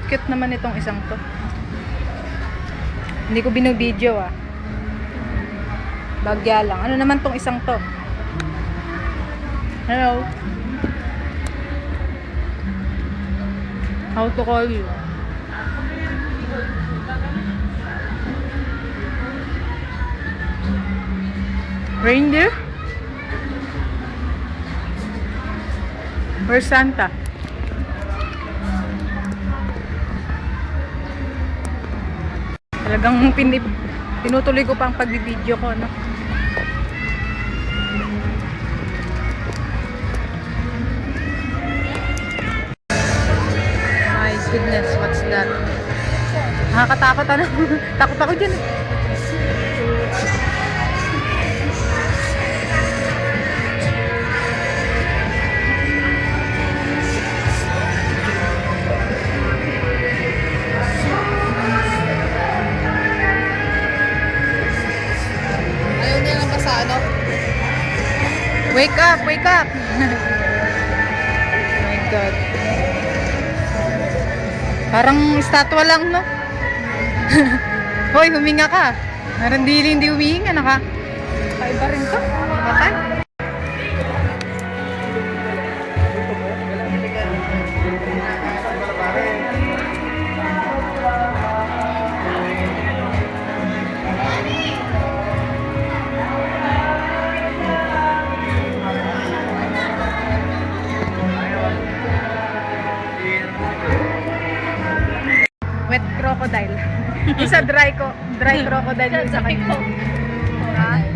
Cute naman itong isang to. Hindi ko binubidyo ah. Bagya lang. Ano naman tong isang to? Hello? How to call you? Reindeer? Where's Santa? Talagang tinutuloy ko pa ang pagbibideo ko, no? My goodness, what's that? Nakakatakot, ano? Takot ako dyan, eh. Ayaw niya lang sa ano? Wake up! Wake up! Oh my God. Parang estatwa lang, no? Hoy, huminga ka. Parang hindi humihinga, naka. Kaiba rin to. Matay. Wet crocodile. Isa dry crocodile yung sa kanya. Ha?